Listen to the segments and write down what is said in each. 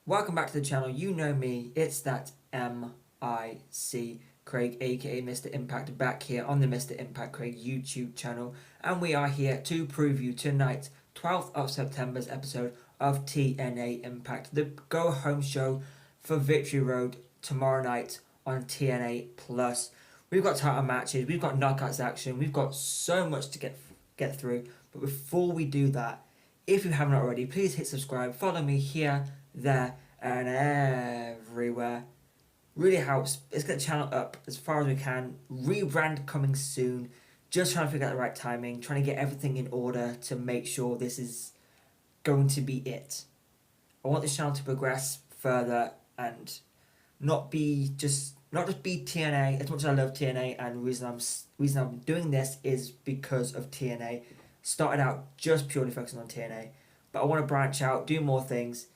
Welcome back to the channel. You know me, it's that M.I.C. Craig, aka Mr. Impact, back here on the Mr. Impact Craig YouTube channel, and we are here to preview tonight's 12th of September's episode of TNA Impact, the go home show for Victory Road tomorrow night on TNA Plus. We've got title matches, we've got knockouts action, we've got so much to get through, but before we do that, if you haven't already, please hit subscribe, follow me here, there, and everywhere. Really helps. Let's get the channel up as far as we can. Rebrand coming soon. Just trying to figure out the right timing. Trying to get everything in order to make sure this is going to be it. I want this channel to progress further and not just be TNA. As much as I love TNA, and the reason I'm doing this is because of TNA. Started out just purely focusing on TNA, but I want to branch out, do more things.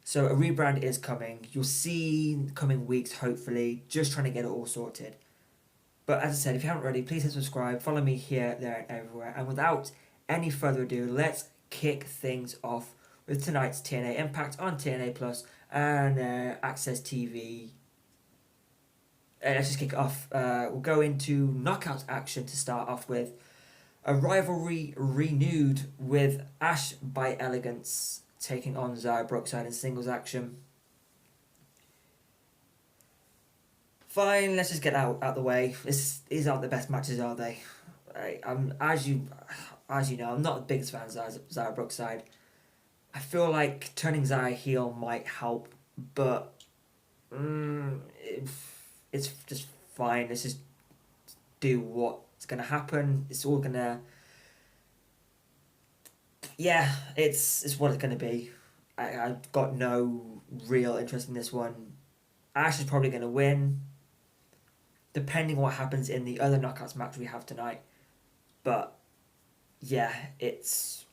So a rebrand is coming. You'll see in the coming weeks, hopefully. Just trying to get it all sorted. But as I said, if you haven't already, please hit subscribe. Follow me here, there, and everywhere. And without any further ado, let's kick things off with tonight's TNA Impact on TNA Plus and Access TV. Let's just kick it off. We'll go into knockout action to start off with. A rivalry renewed with Ash by Elegance taking on Xia Brookside in singles action. Fine, let's just get out the way. These aren't the best matches, are they? As you know, I'm not the biggest fan of Xia Brookside. I feel like turning Xia heel might help, but it's just fine. Let's just do what's gonna happen. It's all gonna. Yeah, it's what it's going to be. I've got no real interest in this one. Ash is probably going to win, depending on what happens in the other knockouts match we have tonight. But, yeah, it's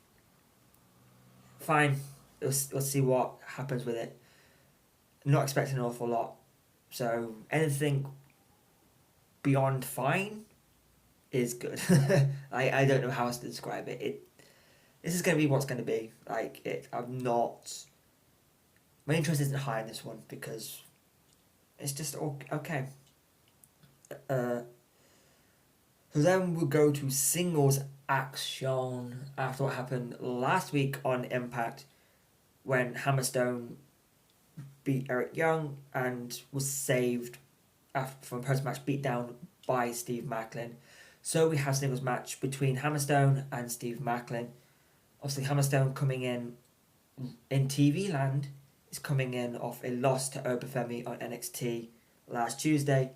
fine. Let's see what happens with it. I'm not expecting an awful lot. So, anything beyond fine is good. I don't know how else to describe it. This is going to be what's going to be. My interest isn't high in this one because it's just okay. So then we'll go to singles action after what happened last week on Impact when Hammerstone beat Eric Young and was saved from a post-match beatdown by Steve Macklin. So we have a singles match between Hammerstone and Steve Macklin. Obviously, Hammerstone coming in TV land is coming in off a loss to Obafemi on NXT last Tuesday.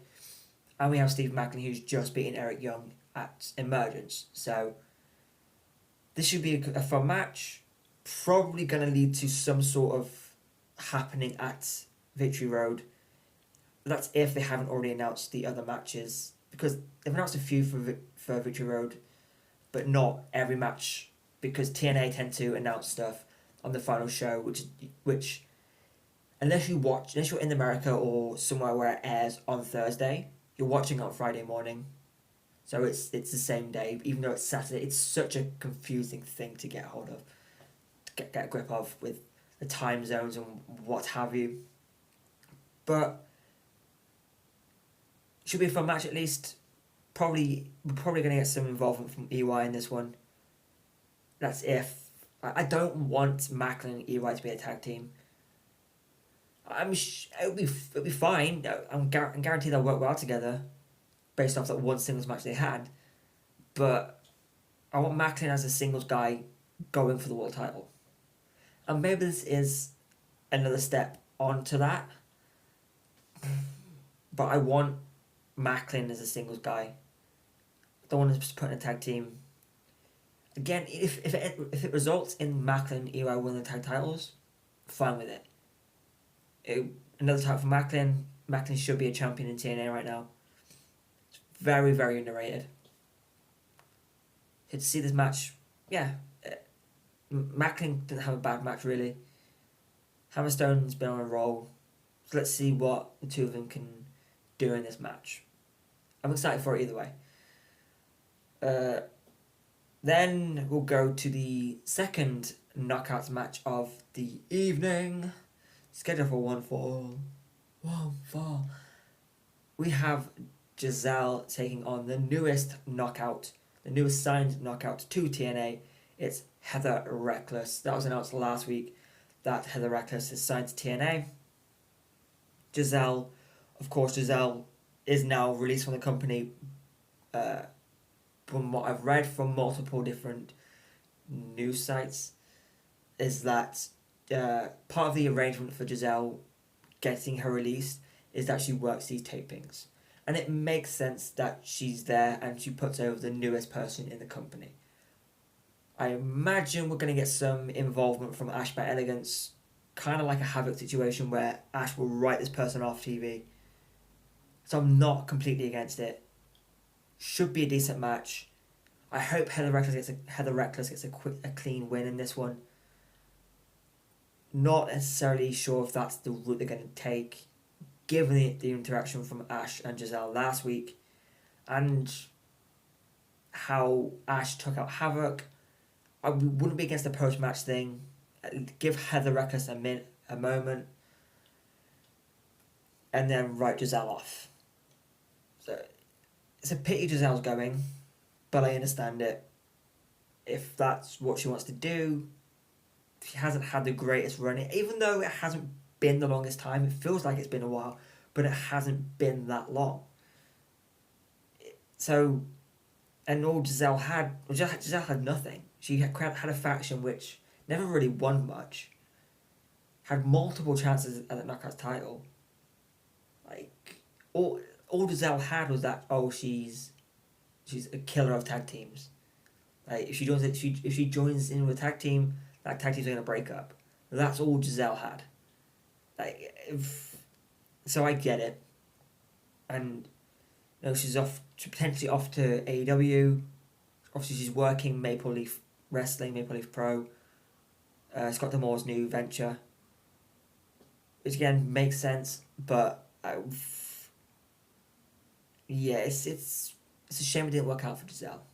And we have Steve Macklin, who's just beaten Eric Young at Emergence. So, this should be a fun match. Probably going to lead to some sort of happening at Victory Road. That's if they haven't already announced the other matches. Because they've announced a few for Victory Road, but not every match. Because TNA tend to announce stuff on the final show, which unless you're in America or somewhere where it airs on Thursday, you're watching on Friday morning. So it's the same day, even though it's Saturday. It's such a confusing thing to get hold of, to get a grip of with the time zones and what have you. But should be a fun match at least. We're probably going to get some involvement from EY in this one. That's if. I don't want Macklin and EY to be a tag team. It'll be fine. I'm guaranteed they'll work well together, based off that one singles match they had. But I want Macklin as a singles guy going for the world title, and maybe this is another step onto that. But I want Macklin as a singles guy. I don't want to just put in a tag team. Again, if it results in Macklin and EY winning the tag titles, fine with it. Another title for Macklin. Macklin should be a champion in TNA right now. It's very, very underrated. To see this match, yeah. Macklin didn't have a bad match, really. Hammerstone's been on a roll. So let's see what the two of them can do in this match. I'm excited for it either way. Then we'll go to the second knockouts match of the evening. Scheduled for 1-4. We have Giselle taking on the newest signed knockout to TNA. It's Heather Reckless. That was announced last week that Heather Reckless is signed to TNA. Giselle is now released from the company. From what I've read from multiple different news sites, is that part of the arrangement for Giselle getting her released is that she works these tapings. And it makes sense that she's there and she puts over the newest person in the company. I imagine we're going to get some involvement from Ash by Elegance, kind of like a Havoc situation where Ash will write this person off TV. So I'm not completely against it. Should be a decent match. I hope Heather Reckless gets a clean win in this one. Not necessarily sure if that's the route they're going to take, given the interaction from Ash and Giselle last week, and how Ash took out Havoc. I wouldn't be against the post-match thing. Give Heather Reckless a moment, and then write Giselle off. So it's a pity Giselle's going, but I understand it. If that's what she wants to do, she hasn't had the greatest run. Even though it hasn't been the longest time, it feels like it's been a while, but it hasn't been that long. So, and all Giselle had nothing. She had a faction which never really won much. Had multiple chances at the Knockouts title. Like, all Giselle had was that, she's a killer of tag teams. Like, if she joins in with a tag team, that tag team's gonna break up. That's all Giselle had. So I get it. And she's potentially off to AEW. Obviously, she's working Maple Leaf Wrestling, Maple Leaf Pro. Scott D'Amore's new venture, which again makes sense, but it's a shame it didn't work out for Giselle.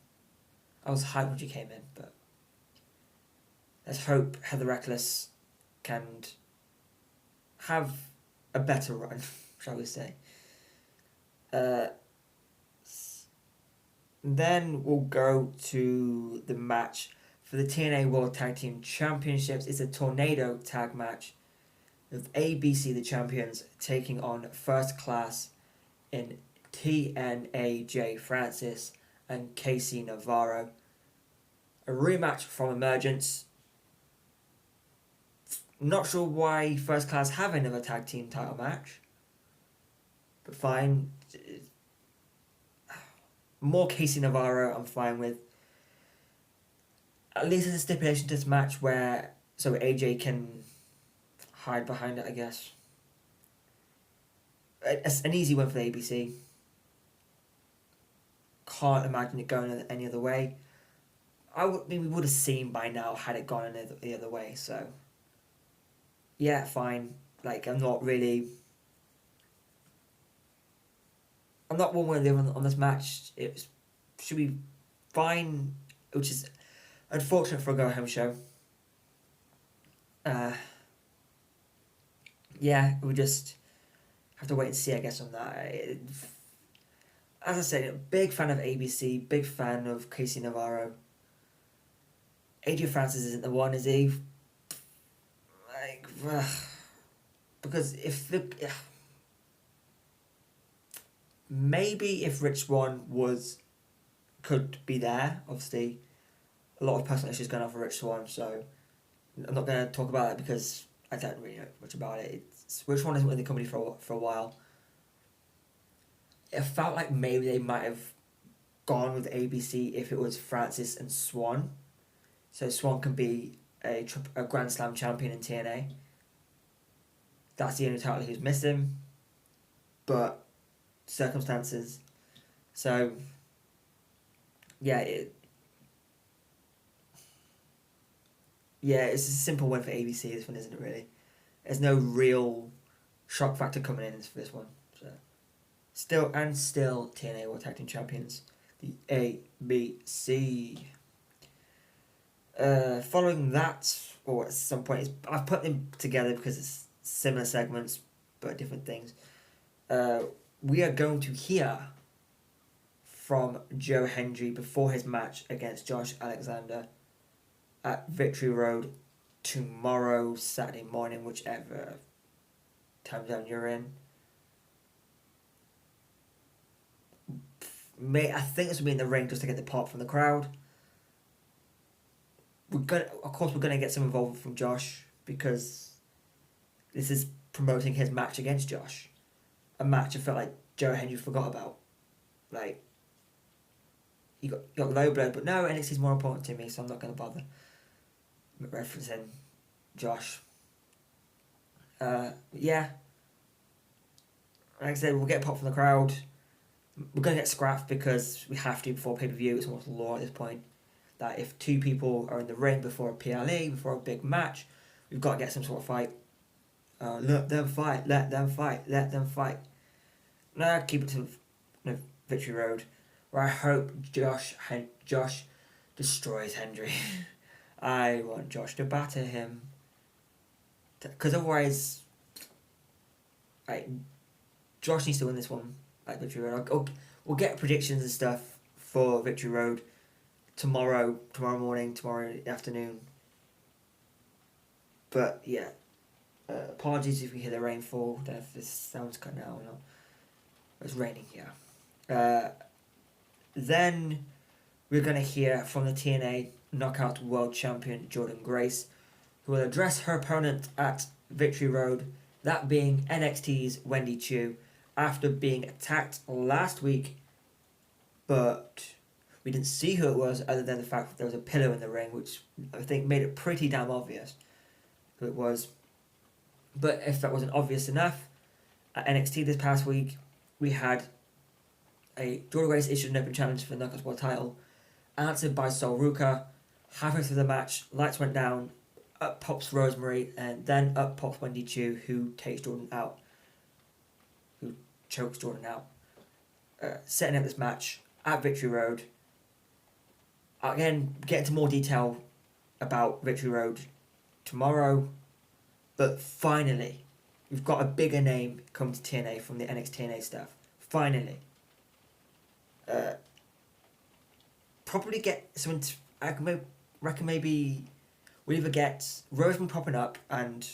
I was hyped when she came in, but let's hope Heather Reckless can have a better run, shall we say. Then we'll go to the match for the TNA World Tag Team Championships. It's a tornado tag match with ABC, the champions, taking on First Class in TNA Jay Francis and Casey Navarro. A rematch from Emergence. Not sure why First Class have another tag team title match, but fine. More Casey Navarro, I'm fine with. At least there's a stipulation to this match where AJ can hide behind it, I guess. It's an easy win for the ABC. Can't imagine it going any other way. We would have seen by now had it gone the other way, so yeah, fine. I'm not one way or the other on this match. It should be fine, which is unfortunate for a go-home show. We just have to wait and see, I guess, on that. As I said, big fan of ABC, big fan of Casey Navarro. AJ Francis isn't the one, is he? Because maybe if Rich Swann could be there, obviously a lot of personal issues going on for Rich Swann, so I'm not going to talk about it because I don't really know much about it. Rich Swann isn't in the company for a while. It felt like maybe they might have gone with ABC if it was Francis and Swann, so Swann can be a Grand Slam champion in TNA. That's the only title he was missing, but circumstances. So it's a simple win for ABC. This one, isn't it, really? There's no real shock factor coming in for this one. So still TNA World Tag Team Champions, the ABC. Following that, or at some point, I've put them together because it's similar segments but different things. We are going to hear from Joe Hendry before his match against Josh Alexander at Victory Road tomorrow, Saturday morning, whichever time zone you're in. I think this will be in the ring just to get the pop from the crowd. We're gonna get some involvement from Josh because this is promoting his match against Josh, a match I felt like Joe Hendry forgot about. Like, he got low blood, but no, NXT is more important to me, so I'm not gonna bother referencing Josh. Yeah. Like I said, we'll get pop from the crowd. We're going to get scrapped because we have to before pay-per-view. It's almost law at this point that if two people are in the ring before a PLE, before a big match, we've got to get some sort of fight. Let them fight. Nah, keep it to Victory Road, where I hope Josh destroys Hendry. I want Josh to batter him. Because otherwise, Josh needs to win this one at Victory Road. We'll get predictions and stuff for Victory Road tomorrow morning, tomorrow afternoon. But yeah, apologies if you hear the rainfall. I don't know if this sounds cut out or not. It's raining here. Then we're going to hear from the TNA Knockout World Champion Jordynne Grace, who will address her opponent at Victory Road, that being NXT's Wendy Chu, after being attacked last week, but we didn't see who it was other than the fact that there was a pillow in the ring, which I think made it pretty damn obvious who it was. But if that wasn't obvious enough, at NXT this past week, we had a Jordynne Grace issued an open challenge for the Knockouts World title, answered by Sol Ruka. Halfway through the match, lights went down, up pops Rosemary, and then up pops Wendy Chu, who takes Jordynne out. Who chokes Jordynne out. Setting up this match at Victory Road. Again, get into more detail about Victory Road tomorrow. But finally, we've got a bigger name come to TNA from the NXTNA stuff. Finally. Probably get some... I reckon maybe we'll either get Rosemary popping up and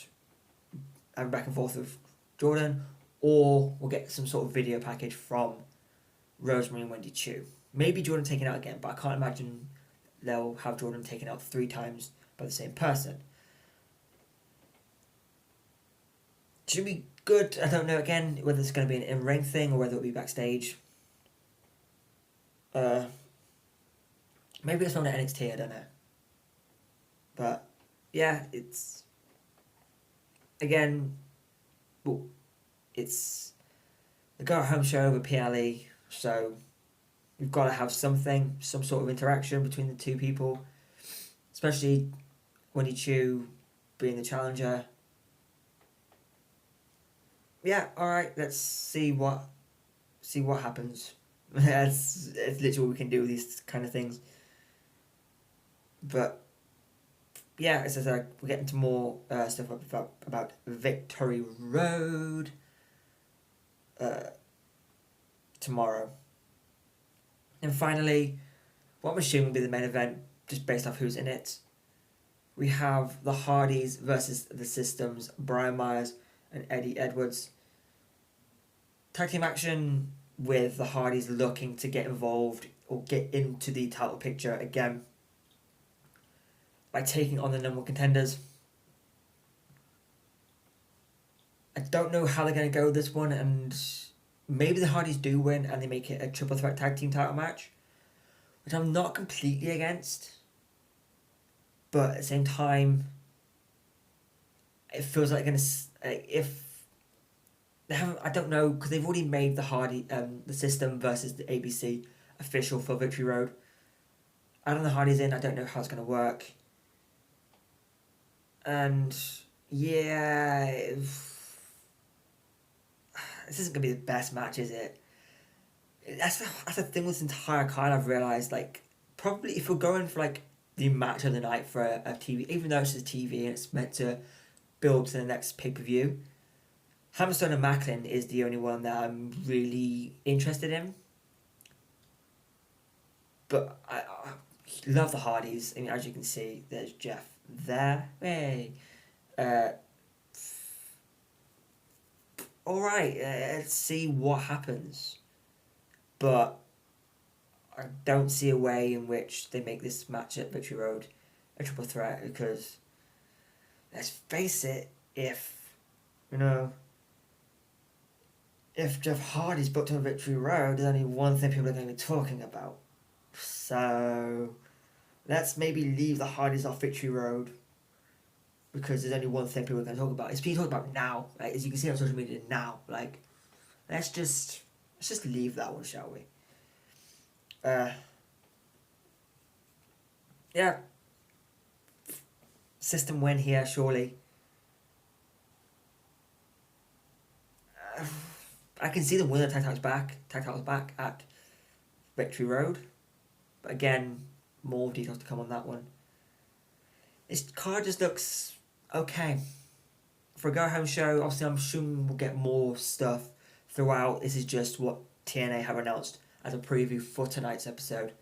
having back and forth with Jordynne, or we'll get some sort of video package from Rosemary and Wendy Chu. Maybe Jordynne taken out again, but I can't imagine they'll have Jordynne taken out 3 times by the same person. Should be good. I don't know again whether it's going to be an in-ring thing or whether it'll be backstage. Maybe it's not at NXT, I don't know. But yeah, it's again, well, it's the go home show over PLE, so we've got to have some sort of interaction between the two people, especially Wendy Chu being the challenger. Yeah, all right, let's see what happens. It's literally what we can do with these kind of things. But yeah, as I said, we're getting to more stuff about Victory Road tomorrow. And finally, what I'm assuming will be the main event, just based off who's in it. We have the Hardys versus the Systems, Brian Myers and Eddie Edwards. Tag team action with the Hardys looking to get involved or get into the title picture again by taking on the number 1 contenders. I don't know how they're going to go with this one, and maybe the Hardys do win and they make it a triple threat tag team title match, which I'm not completely against. But at the same time, it feels like if they haven't, I don't know, because they've already made the System versus the ABC official for Victory Road. Adding the Hardys in, I don't know how it's going to work. And yeah, this isn't gonna be the best match, is it? That's the thing with this entire card. I've realized, like, probably if we're going for like the match of the night for a TV, even though it's just TV and it's meant to build to the next pay-per-view, Hammerstone and Macklin is the only one that I'm really interested in. But I love the Hardys. I mean, as you can see, there's Jeff there. Hey. Alright, let's see what happens. But I don't see a way in which they make this match at Victory Road a triple threat, because let's face it, if Jeff Hardy's booked on Victory Road, there's only one thing people are going to be talking about. So let's maybe leave the Hardys off Victory Road, because there's only one thing people are going to talk about. It's being talked about now, like, as you can see on social media now. Like, let's just leave that one, shall we? Yeah. System win here, surely. I can see them winning the tag titles back at Victory Road. But again, more details to come on that one. This card just looks okay. For a go-home show, obviously I'm assuming we'll get more stuff throughout. This is just what TNA have announced as a preview for tonight's episode.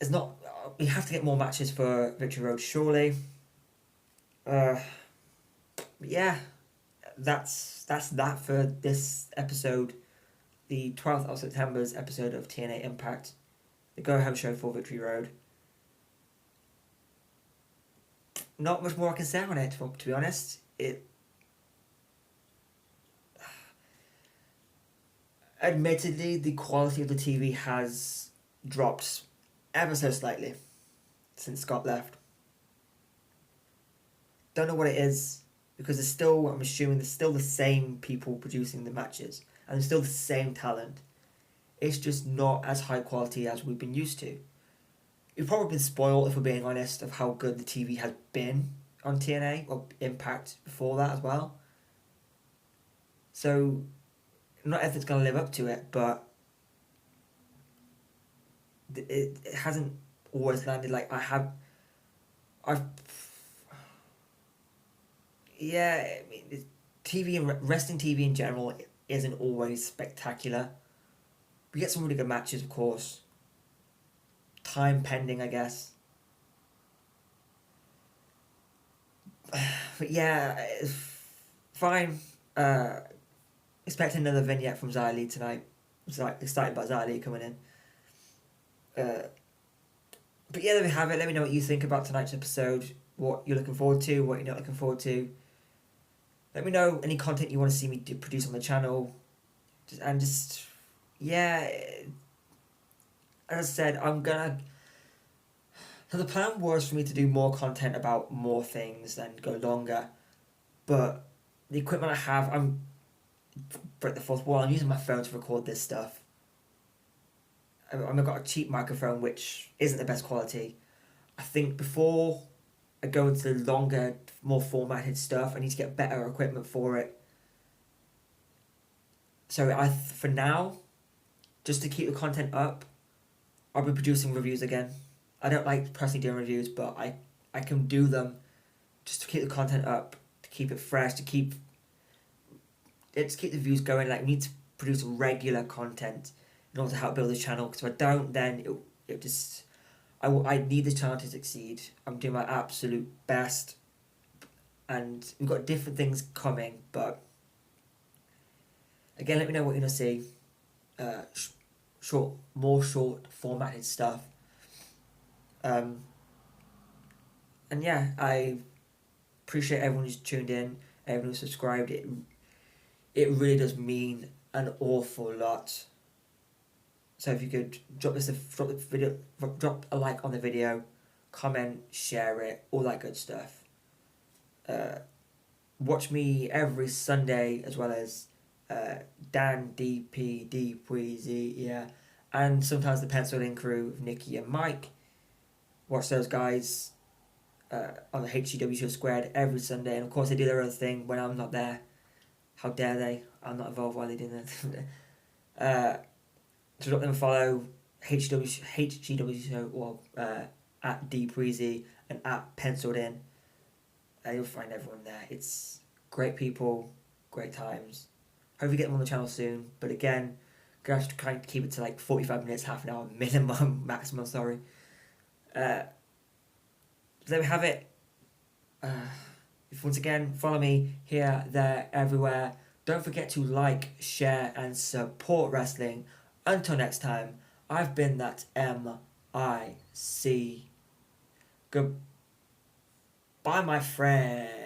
It's not... we have to get more matches for Victory Road, surely. Yeah, that's that for this episode. The 12th of September's episode of TNA Impact. The go-home show for Victory Road. Not much more I can say on it, to be honest. Admittedly, the quality of the TV has dropped ever so slightly since Scott left. Don't know what it is, because I'm assuming there's still the same people producing the matches, and there's still the same talent. It's just not as high quality as we've been used to. We've probably been spoiled, if we're being honest, of how good the TV has been on TNA, or Impact before that as well. So, not everything's going to live up to it, but it hasn't always landed like yeah, I mean, TV and wrestling TV in general isn't always spectacular. We get some really good matches, of course. Time pending, I guess. But yeah, fine. Expect another vignette from Xia Li tonight. I'm excited about Xia Li coming in. But yeah, there we have it. Let me know what you think about tonight's episode. What you're looking forward to, what you're not looking forward to. Let me know any content you want to see me produce on the channel. Yeah. As I said, so the plan was for me to do more content about more things and go longer. But the equipment I have, I'm break the fourth wall. I'm using my phone to record this stuff. I've got a cheap microphone which isn't the best quality. I think before I go into the longer, more formatted stuff, I need to get better equipment for it. So for now, just to keep the content up, I'll be producing reviews again. I don't like personally doing reviews, but I can do them just to keep the content up, to keep it fresh, to keep the views going. Like, we need to produce regular content in order to help build this channel, because if I don't, then I need this channel to succeed. I'm doing my absolute best, and we've got different things coming, but again, let me know what you're going to see. More short formatted stuff. And yeah, I appreciate everyone who's tuned in, everyone who's subscribed. It really does mean an awful lot. So if you could drop a like on the video, comment, share it, all that good stuff. Watch me every Sunday, as well as Dan, DP, Dweezy, yeah, and sometimes the Penciled In crew of Nikki and Mike. Watch those guys on the HCW Show Squared every Sunday, and of course they do their own thing when I'm not there. How dare they? I'm not involved. Why are they doing that? So drop them a follow. HGW show or at DPreezy and at Penciled In. You'll find everyone there. It's great people, great times. Hope you get them on the channel soon. But again, gonna have to kind of keep it to like 45 minutes, half an hour minimum, maximum. Sorry. There we have it. Once again, follow me here, there, everywhere. Don't forget to like, share, and support wrestling. Until next time, I've been that MIC. Goodbye, my friend.